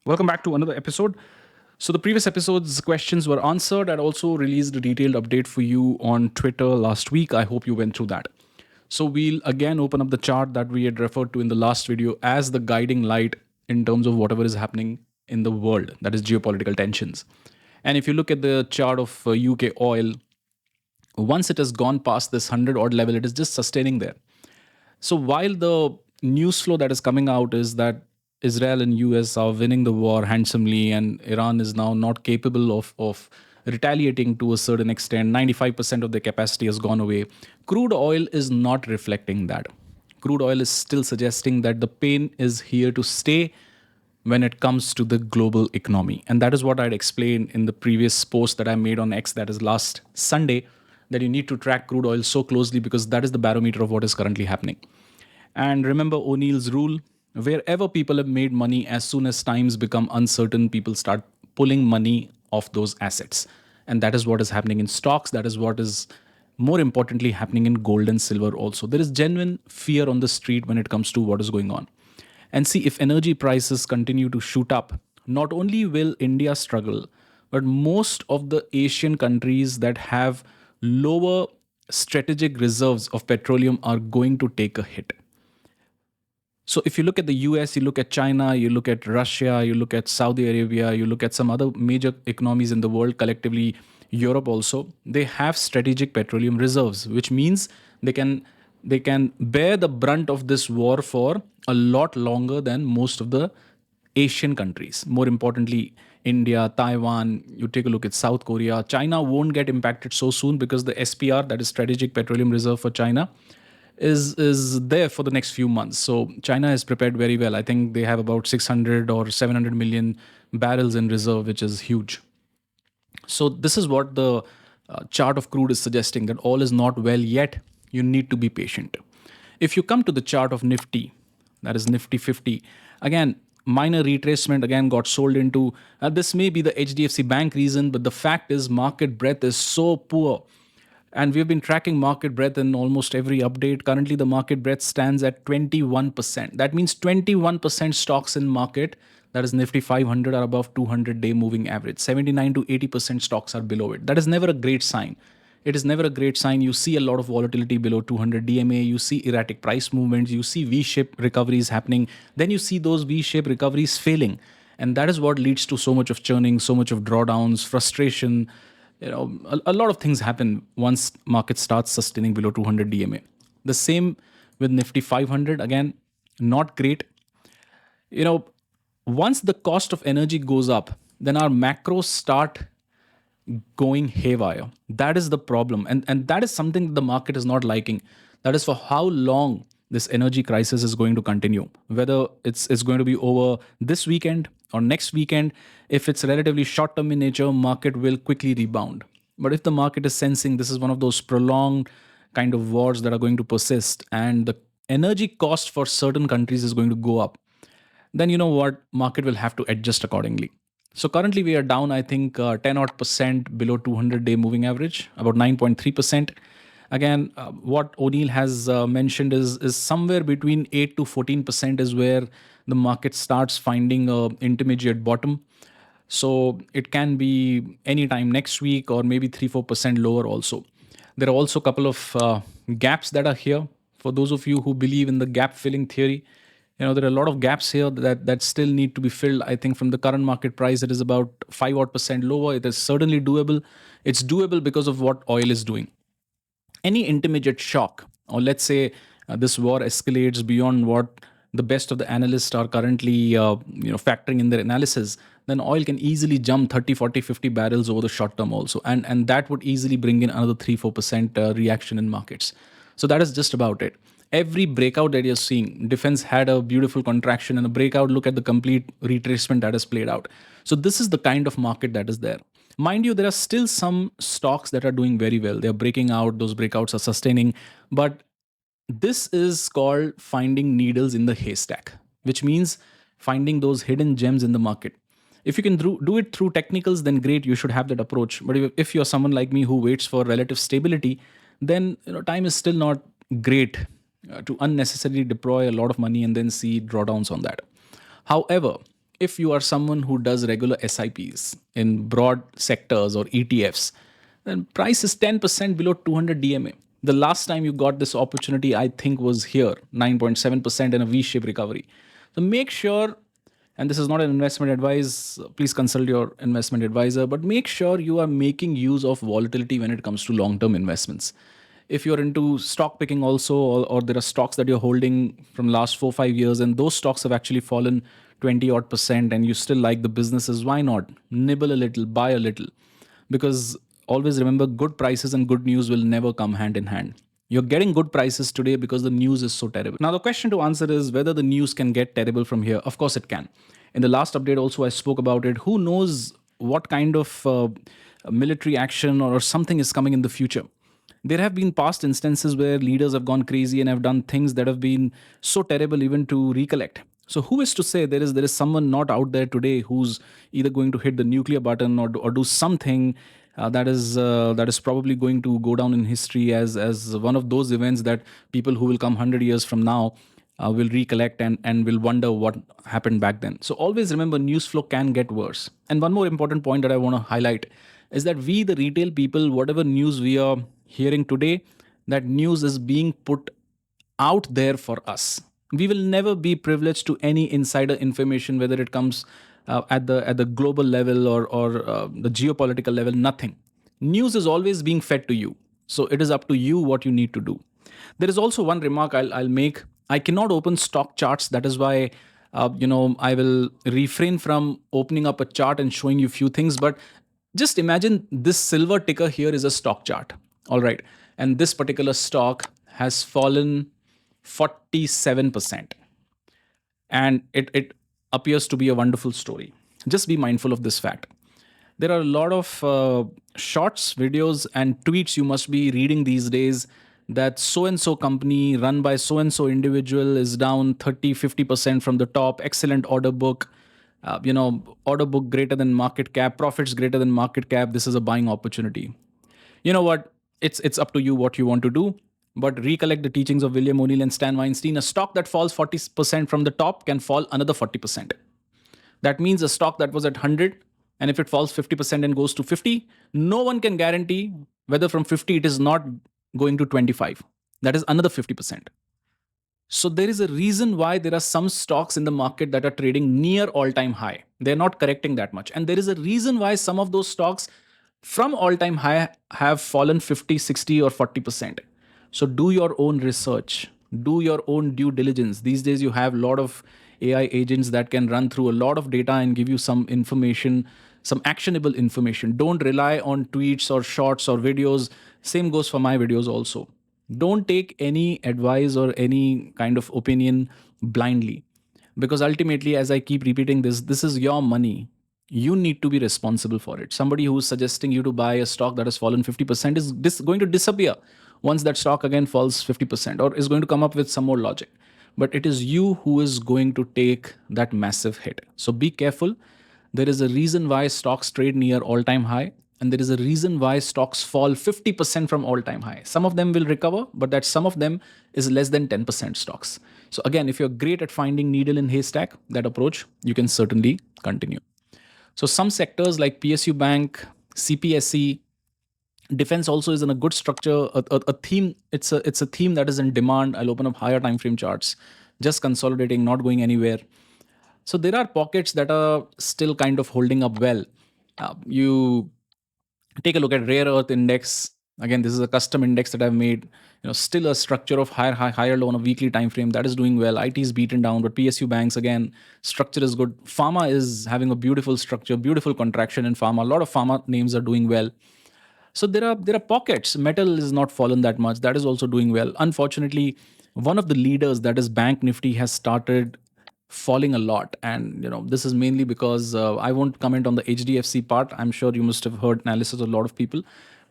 Welcome back to another episode. So, the previous episode's questions were answered. I'd also released a detailed update for you on Twitter last week. I hope you went through that. So, we'll again open up the chart that we had referred to in the last video as the guiding light in terms of whatever is happening in the world, that is geopolitical tensions. And if you look at the chart of UK oil, once it has gone past this 100 odd level, it is just sustaining there. So while the news flow that is coming out is that Israel and US are winning the war handsomely and Iran is now not capable of retaliating to a certain extent, 95% of their capacity has gone away. Crude oil is not reflecting that. Crude oil is still suggesting that the pain is here to stay when it comes to the global economy. And that is what I'd explained in the previous post that I made on X, that is last Sunday, that you need to track crude oil so closely because that is the barometer of what is currently happening. And remember O'Neill's rule, wherever people have made money, as soon as times become uncertain, people start pulling money off those assets. And that is what is happening in stocks. That is what is more importantly happening in gold and silver also. There is genuine fear on the street when it comes to what is going on. And see, if energy prices continue to shoot up, not only will India struggle, but most of the Asian countries that have lower strategic reserves of petroleum are going to take a hit. So if you look at the US, you look at China, you look at Russia, you look at Saudi Arabia, you look at some other major economies in the world, collectively Europe also, they have strategic petroleum reserves, which means they can bear the brunt of this war for a lot longer than most of the Asian countries. More importantly, India, Taiwan, you take a look at South Korea. China won't get impacted so soon because the SPR, that is Strategic Petroleum Reserve for China, is there for the next few months. So China is prepared very well. I think they have about 600 or 700 million barrels in reserve, which is huge. So this is what the chart of crude is suggesting, that all is not well yet. You need to be patient. If you come to the chart of Nifty, that is Nifty 50, again, minor retracement again got sold into. This may be the HDFC Bank reason, but the fact is market breadth is so poor. And we've been tracking market breadth in almost every update. Currently, the market breadth stands at 21%. That means 21% stocks in market, that is Nifty 500, are above 200-day moving average. 79 to 80% stocks are below it. That is never a great sign. It is never a great sign. You see a lot of volatility below 200 DMA. You see erratic price movements. You see V-shaped recoveries happening. Then you see those V-shaped recoveries failing. And that is what leads to so much of churning, so much of drawdowns, frustration. A lot of things happen once market starts sustaining below 200 DMA. The same with Nifty 500. Again, not great. Once the cost of energy goes up, then our macros start going haywire. That is the problem. And that is something the market is not liking. That is for how long this energy crisis is going to continue. Whether it's going to be over this weekend or next weekend. If it's relatively short term in nature, market will quickly rebound. But if the market is sensing this is one of those prolonged kind of wars that are going to persist and the energy cost for certain countries is going to go up, then you know what, market will have to adjust accordingly. So currently we are down, I think 10 odd percent below 200-day moving average, about 9.3%. Again, what O'Neill has mentioned is somewhere between 8 to 14% is where the market starts finding a intermediate bottom. So it can be anytime next week or maybe 3-4% lower also. There are also a couple of gaps that are here. For those of you who believe in the gap filling theory, there are a lot of gaps here that still need to be filled. I think from the current market price, it is about 5 odd percent lower. It is certainly doable. It's doable because of what oil is doing. Any intermediate shock, or let's say this war escalates beyond what the best of the analysts are currently factoring in their analysis, then oil can easily jump 30, 40, 50 barrels over the short term also. And that would easily bring in another 3-4% reaction in markets. So that is just about it. Every breakout that you're seeing, defense had a beautiful contraction and a breakout. Look at the complete retracement that has played out. So this is the kind of market that is there. Mind you, there are still some stocks that are doing very well. They're breaking out, those breakouts are sustaining. But this is called finding needles in the haystack, which means finding those hidden gems in the market. If you can do it through technicals, then great, you should have that approach. But if you're someone like me who waits for relative stability, then time is still not great to unnecessarily deploy a lot of money and then see drawdowns on that. However, if you are someone who does regular SIPs in broad sectors or ETFs, then price is 10% below 200 DMA. The last time you got this opportunity, I think, was here, 9.7% in a V-shaped recovery. So make sure, and this is not an investment advice, please consult your investment advisor, but make sure you are making use of volatility when it comes to long-term investments. If you're into stock picking also, or there are stocks that you're holding from last 4 5 years and those stocks have actually fallen 20 odd percent and you still like the businesses, why not nibble a little, buy a little? Because always remember, good prices and good news will never come hand in hand. You're getting good prices today because the news is so terrible. Now the question to answer is whether the news can get terrible from here. Of course it can. In the last update also I spoke about it. Who knows what kind of military action or something is coming in the future? There have been past instances where leaders have gone crazy and have done things that have been so terrible even to recollect. So who is to say there is someone not out there today who's either going to hit the nuclear button or do something that is probably going to go down in history as one of those events that people who will come 100 years from now will recollect and will wonder what happened back then. So always remember, news flow can get worse. And one more important point that I want to highlight is that we, the retail people, whatever news we are hearing today, that news is being put out there for us. We will never be privileged to any insider information, whether it comes at the global level or the geopolitical level. Nothing. News is always being fed to you, so it is up to you what you need to do. There is also one remark I'll make. I cannot open stock charts. That is why I will refrain from opening up a chart and showing you few things. But just imagine this silver ticker here is a stock chart. All right. And this particular stock has fallen 47%. And it appears to be a wonderful story. Just be mindful of this fact. There are a lot of shorts, videos, and tweets you must be reading these days that so and so company run by so and so individual is down 30-50% from the top. Excellent order book. Order book greater than market cap, profits greater than market cap. This is a buying opportunity. You know what? It's up to you what you want to do. But recollect the teachings of William O'Neill and Stan Weinstein. A stock that falls 40% from the top can fall another 40%. That means a stock that was at 100, and if it falls 50% and goes to 50, no one can guarantee whether from 50 it is not going to 25. That is another 50%. So there is a reason why there are some stocks in the market that are trading near all-time high. They're not correcting that much. And there is a reason why some of those stocks from all-time high have fallen 50, 60, or 40%. So do your own research, do your own due diligence. These days you have a lot of AI agents that can run through a lot of data and give you some information, some actionable information. Don't rely on tweets or shorts or videos. Same goes for my videos also. Don't take any advice or any kind of opinion blindly, because ultimately, as I keep repeating this is your money. You need to be responsible for it. Somebody who's suggesting you to buy a stock that has fallen 50% is going to disappear once that stock again falls 50%, or is going to come up with some more logic. But it is you who is going to take that massive hit. So be careful. There is a reason why stocks trade near all-time high, and there is a reason why stocks fall 50% from all-time high. Some of them will recover, but that some of them is less than 10% stocks. So again, if you're great at finding needle in haystack, that approach, you can certainly continue. So some sectors like PSU Bank, CPSE, defense also is in a good structure, a theme. It's a theme that is in demand. I'll open up higher time frame charts, just consolidating, not going anywhere. So there are pockets that are still kind of holding up well. You take a look at rare earth index. Again, this is a custom index that I've made. Still a structure of higher low on a weekly time frame that is doing well. IT is beaten down, but PSU banks, again, structure is good. Pharma is having a beautiful structure, beautiful contraction in pharma. A lot of pharma names are doing well. So there are pockets. Metal is not fallen that much. That is also doing well. Unfortunately, one of the leaders, that is Bank Nifty, has started falling a lot, and this is mainly because I won't comment on the HDFC part. I'm sure you must have heard analysis of a lot of people,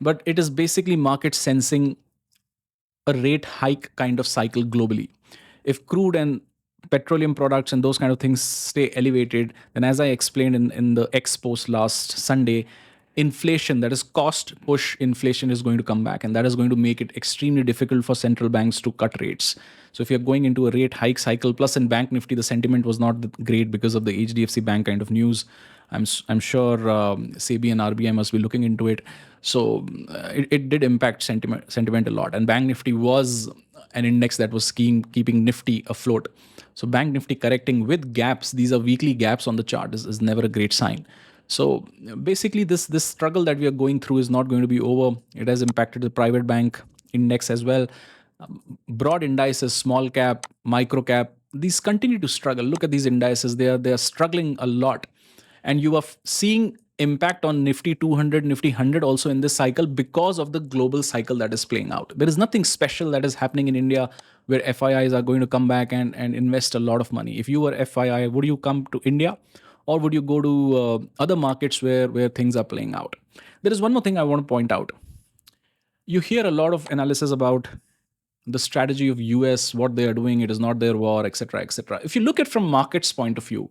but it is basically market sensing a rate hike kind of cycle globally. If crude and petroleum products and those kind of things stay elevated, then as I explained in the X post last Sunday, inflation, that is cost push inflation, is going to come back, and that is going to make it extremely difficult for central banks to cut rates. So if you're going into a rate hike cycle, plus in Bank Nifty, the sentiment was not great because of the HDFC Bank kind of news. I'm sure SEBI and RBI must be looking into it. So it did impact sentiment a lot. And Bank Nifty was an index that was keeping Nifty afloat. So Bank Nifty correcting with gaps, these are weekly gaps on the chart, is never a great sign. So basically, this struggle that we are going through is not going to be over. It has impacted the private bank index as well. Broad indices, small cap, micro cap, these continue to struggle. Look at these indices; they are struggling a lot, and you are seeing impact on Nifty 200, Nifty 100 also in this cycle because of the global cycle that is playing out. There is nothing special that is happening in India where FIIs are going to come back and invest a lot of money. If you were FII, would you come to India, or would you go to other markets where things are playing out? There is one more thing I want to point out. You hear a lot of analysis about the strategy of US, what they are doing, it is not their war, etc., etc. If you look at from markets point of view,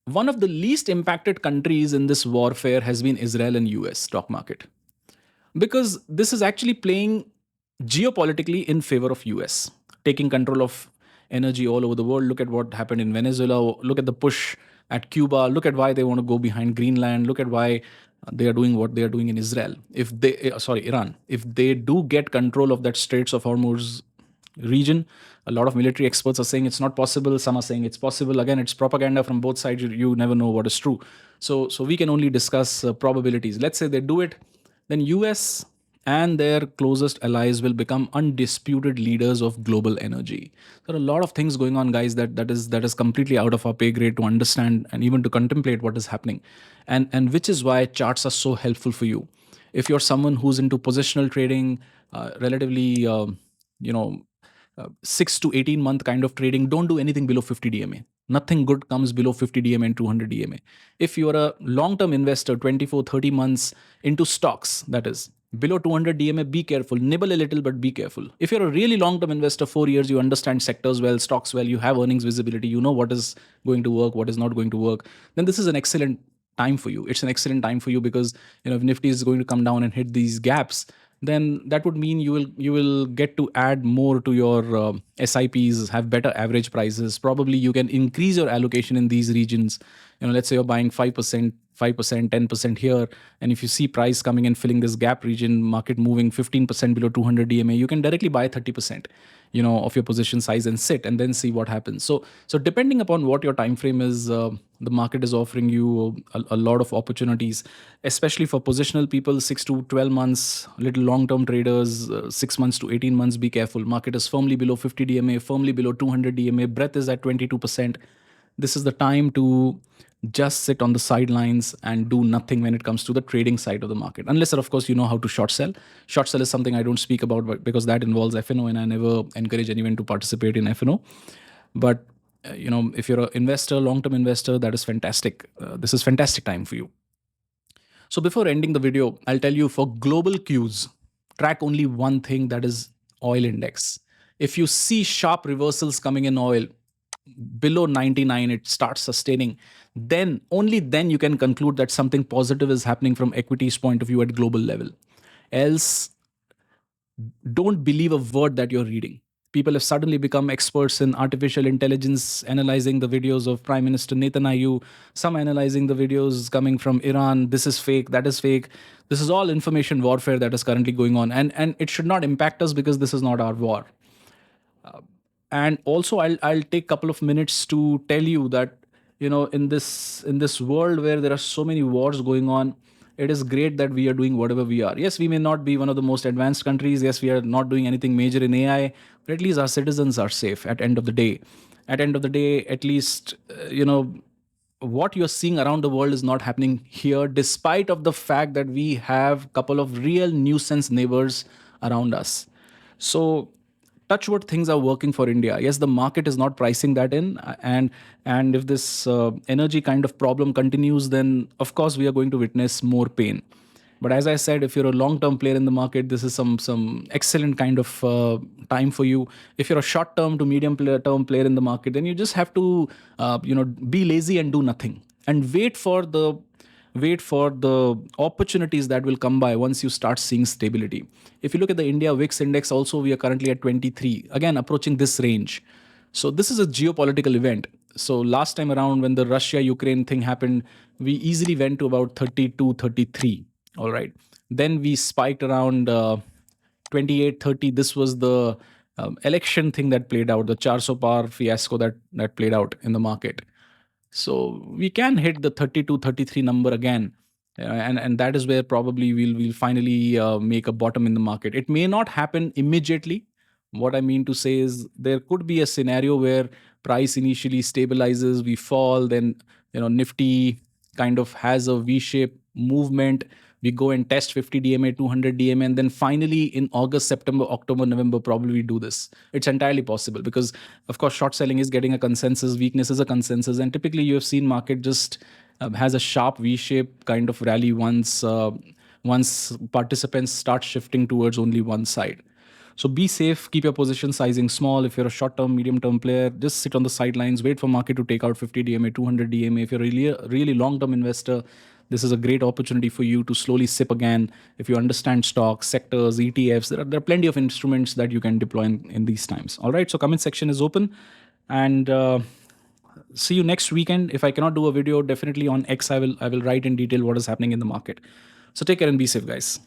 one of the least impacted countries in this warfare has been Israel and US stock market, because this is actually playing geopolitically in favor of US, taking control of energy all over the world. Look at what happened in Venezuela. Look at the push at Cuba. Look at why they want to go behind Greenland. Look at why they are doing what they are doing in Israel. If they, sorry, Iran, if they do get control of that Straits of Hormuz region, a lot of military experts are saying it's not possible. Some are saying it's possible. Again, it's propaganda from both sides. You never know what is true. So we can only discuss probabilities. Let's say they do it, then US and their closest allies will become undisputed leaders of global energy. There are a lot of things going on, guys, that is completely out of our pay grade to understand and even to contemplate what is happening, and which is why charts are so helpful for you. If you're someone who's into positional trading, relatively, you know, 6 to 18 month kind of trading, don't do anything below 50 DMA. Nothing good comes below 50 DMA and 200 DMA. If you're a long term investor, 24, 30 months into stocks, that is below 200 DMA, be careful. Nibble a little, but be careful. If you're a really long term investor, 4 years, you understand sectors well, stocks well, you have earnings visibility, you know what is going to work, what is not going to work, then this is an excellent time for you. It's an excellent time for you because if Nifty is going to come down and hit these gaps, then that would mean you will get to add more to your SIPs, have better average prices. Probably you can increase your allocation in these regions. Let's say you're buying 5%, 5%, 10% here, and if you see price coming and filling this gap region, market moving 15% below 200 DMA, you can directly buy 30%, of your position size and sit and then see what happens. So depending upon what your time frame is, the market is offering you a lot of opportunities, especially for positional people. 6 to 12 months, little long term traders, 6 months to 18 months, be careful. Market is firmly below 50 DMA, firmly below 200 DMA, breadth is at 22%. This is the time to just sit on the sidelines and do nothing when it comes to the trading side of the market, unless of course you know how to short sell. Short sell is something I don't speak about, but because that involves FNO, and I never encourage anyone to participate in FNO. But if you're an investor, long-term investor, that is fantastic. This is fantastic time for you. So before ending the video, I'll tell you, for global cues, track only one thing, that is oil index. If you see sharp reversals coming in oil below 99, it starts sustaining, then only then you can conclude that something positive is happening from equities point of view at global level. Else, don't believe a word that you're reading. People have suddenly become experts in artificial intelligence, analyzing the videos of Prime Minister Netanyahu, some analyzing the videos coming from Iran. This is fake, that is fake. This is all information warfare that is currently going on. And it should not impact us because this is not our war. And also, I'll take a couple of minutes to tell you that in this world where there are so many wars going on, it is great that we are doing whatever we are. Yes, we may not be one of the most advanced countries. Yes, we are not doing anything major in AI, but at least our citizens are safe at end of the day. At end of the day, at least what you're seeing around the world is not happening here, despite of the fact that we have a couple of real nuisance neighbors around us. So touch wood, things are working for India. Yes, the market is not pricing that in, and if this energy kind of problem continues, then of course we are going to witness more pain. But as I said, if you're a long-term player in the market, this is some excellent kind of time for you. If you're a short-term to medium-term player in the market, then you just have to be lazy and do nothing and wait for the wait for the opportunities that will come by once you start seeing stability. If you look at the India VIX index, also we are currently at 23, again approaching this range. So this is a geopolitical event. So last time around when the Russia Ukraine thing happened, we easily went to about 32, 33. All right. Then we spiked around 28, 30. This was the election thing that played out, the Charso Par fiasco that played out in the market. So we can hit the 32, 33 number again. And that is where probably we'll finally make a bottom in the market. It may not happen immediately. What I mean to say is there could be a scenario where price initially stabilizes, we fall, then Nifty kind of has a V-shaped movement. We go and test 50 DMA, 200 DMA, and then finally in August, September, October, November, probably we do this. It's entirely possible because, of course, short selling is getting a consensus, weakness is a consensus, and typically you have seen market just has a sharp V-shape kind of rally once participants start shifting towards only one side. So be safe, keep your position sizing small. If you're a short-term, medium-term player, just sit on the sidelines, wait for market to take out 50 DMA, 200 DMA. If you're really long-term investor, this is a great opportunity for you to slowly sip again. If you understand stocks, sectors, ETFs, there are plenty of instruments that you can deploy in these times. All right, so comment section is open. And see you next weekend. If I cannot do a video, definitely on X, I will write in detail what is happening in the market. So take care and be safe, guys.